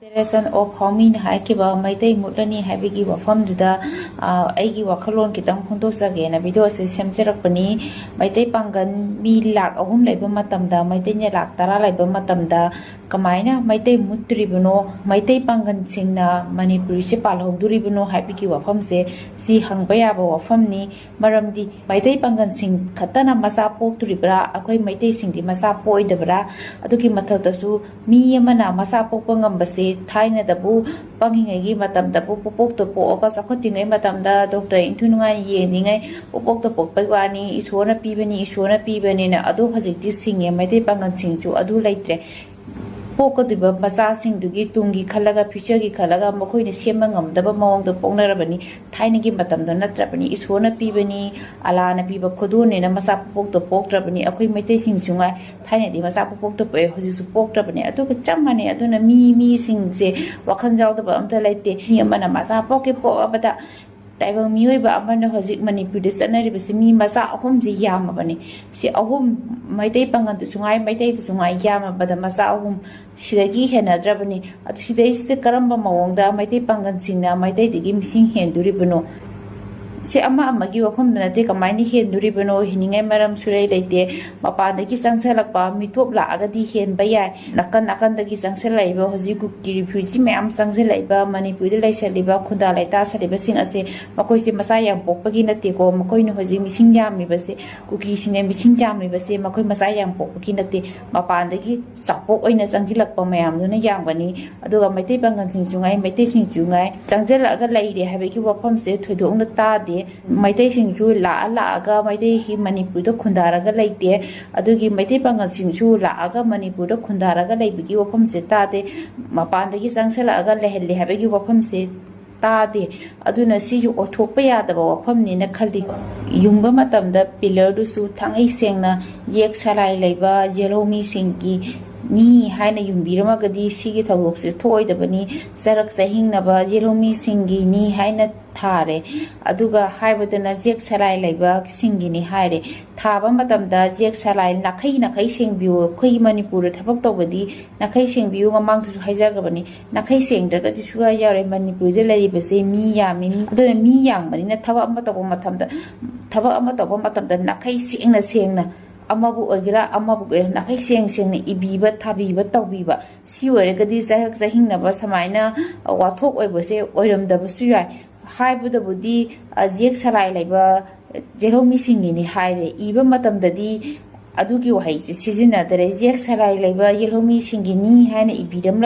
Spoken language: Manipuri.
Federation of Homin Haikiba Meitei Mutani Habigi Wafam Duda Aigi Wakalon Kitang Hundosa again, a video system Serapani, Meitei Pangan, me Lakh Ahum Labor Matamda, Meitei Khaktara Labor Matamda, Kaneina Meitei Mutribuno, Meitei Pangan Singna, Manipur Shipal Honduribuno, Habigi Wafamse, Si Hangbaya Wafamni, Maramdi, Meitei Pangan Sing, Katana Masapo to Ribra, Akoi Meitei Sing the Masapo Idabra, Aduki Matatasu, Mi Yamana Masapo Pangambase. Thaina dabu pangingai matam dabu popok to po ka sakhotingai matam da doctor intunungai yeningai popok to pok paiwani isona pibani na adu hajikti singye maitei pangan singchu adu laitre poko diba macha singdugi tungi khalaga future gi khalaga makhoi ne semma ngamdaba mawong do pongnarabani thaina gi matam do natrabani isona pibani ala na piba khodone na masa popok to poktrabani akhoi maitei singchungai thaina di masa popok to pe hojisu poktrabani adu ka chamane aduna mi singse wakhan jaw da amta laite mi amana masa poke po abada Taiwan Muiba Amanda Hosik Manipur, the Sanari Simi Masa Home Yamabani. See a home Meitei Pangan to Sungai, Meitei to Sungai Yama, but the Masa home Shiragi Hena Drabani. At today's the Karamba Mawonda, Meitei Pangan Sina, Meitei the game sing hen to Ribono. Si ama magi wafam na te kamani hen duri bano hiningai maram surai leite mapa dagi sangselak pa mitop la agadi hen baya nakan dagi sangselai ba hoji ku ki refugee ma'am sangselai ba Manipur de lai saliba khunda lai ta saliba sing ase makoi se masa yang pokpagi na te ko makoi no hoji mising yam mi base ku ki sine mising yam mi base makoi masa yang pokpagi na te mapa dagi sapok oina sangilak pa ma'am no na yang bani aduga Meitei Pangan sing jungai Meitei sing jungai changjel aga lai de habe ki wafam se thoidong na ta Meitei Singju La Aga Meitei Hi Manipur to Khundaraga Laite, Adugi Meitei Pangal Singju La Aga Manipur to Khundaraga Laibigi Wapam Zetade, Mapandagi Sangsela Aga Leheli Habegi Wapam Zetade, Aduna Siju Otopaya the Wapam Nina Kaldi, Yumba Matamda, Pillar Dusu, Tangai Sengna, Yek Salai Leba, Yelomi Singi. Ni haina yumbirama gadi sigi thawok se thoi da bani sarak sahing na ba yelomi singi ni haina thare aduga haibadana jek salai laiba singi ni haire thaba matam da jek salai nakhai sengbiu khoi Manipur thabak tawbadi nakhai sengbiu mamang thu haijar ga bani nakhai seng da gadi suga yare Manipur de lai base mi ya mi aduna mi yang bani na thaba amma taw matam da nakhai sengna Amabu Ogira, Amabu Nakai Sing Ibiba, Tabiba, Taubiba. See where Gadi Zahak Zahinaba Samaina, a Watok Oibose, Oiram Dabusui, High Buddha Budi, a Jek Sarai Laba, Jeromi Singini, High, even Matam Dadi, Aduki Wahai, Sizina, the Jek Sarai Laba, Yelomi Singini, Hana Ibidam